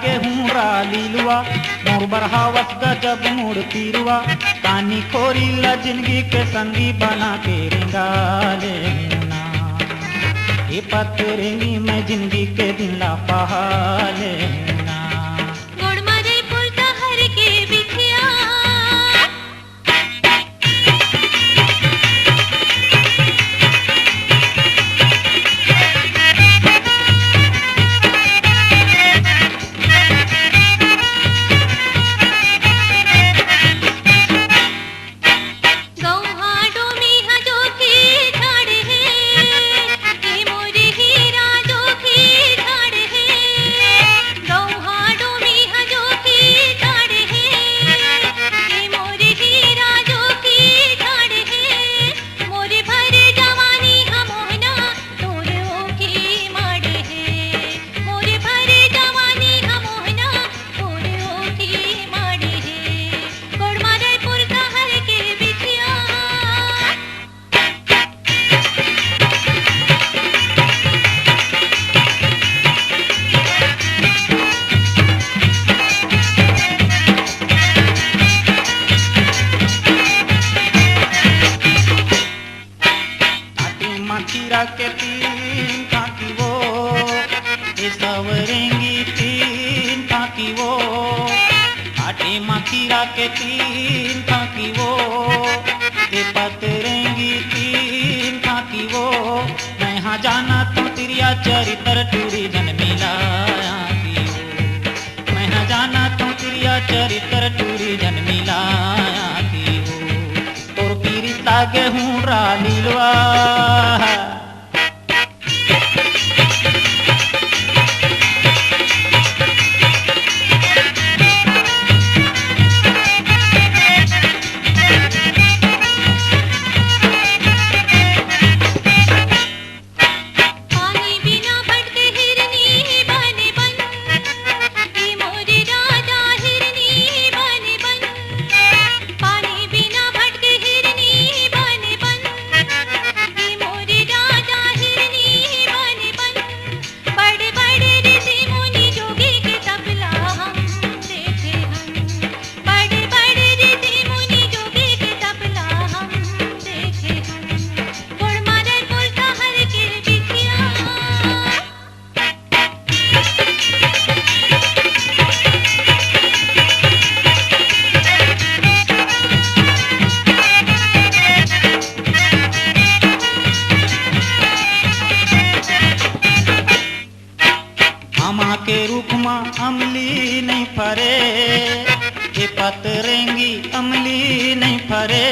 गेहूं रालीलुआ मोर बरहावत गजब मुड़ पीरुआ कानी खोरी ला जिंदगी के संगी बना के रेंगा ले मुना ये पतरेंगी मैं जिंदगी के दिन ला पहाले मुना गोड़ मारे पुलता हर के बिखिया मखीरा के तीन ताकि वो ये सवरेंगी तीन ताकि वो आटे मखीरा के तीन ताकि वो ये पतरेंगी तीन ताकि वो मैं हाँ जाना तो तिरिया चरित्र टूरी जन मिलाया की वो मैं हाँ जाना तो तिरिया चरित्र टूरी जन मिलाया की वो तोर पीरिता गेहूं रालीलुआ अमा के रूप में अमली नहीं फरे ये पतरेंगी अमली नहीं फरे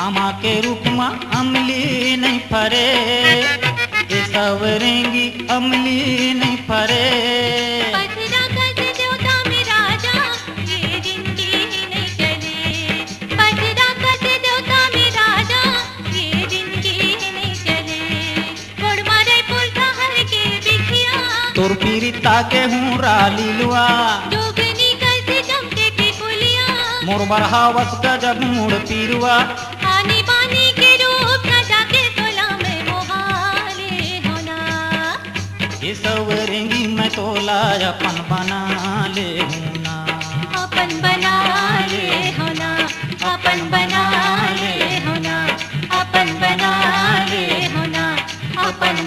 अमा के रूप में अमली नहीं फरे ये सवरेंगी अमली नहीं फरे तोर पीरिता गेहूं रालीलुआ जोगनी कैसे चमके टिकुलिया मोर बरहावत गजब मुड़ पीरुआ आनी बानी के रूप न जाके तोला में मोहाले होना ये सवरेंगी मैं तोला अपन बना ले होना अपन बना ले होना अपन बना ले होना अपन बना ले होना अपन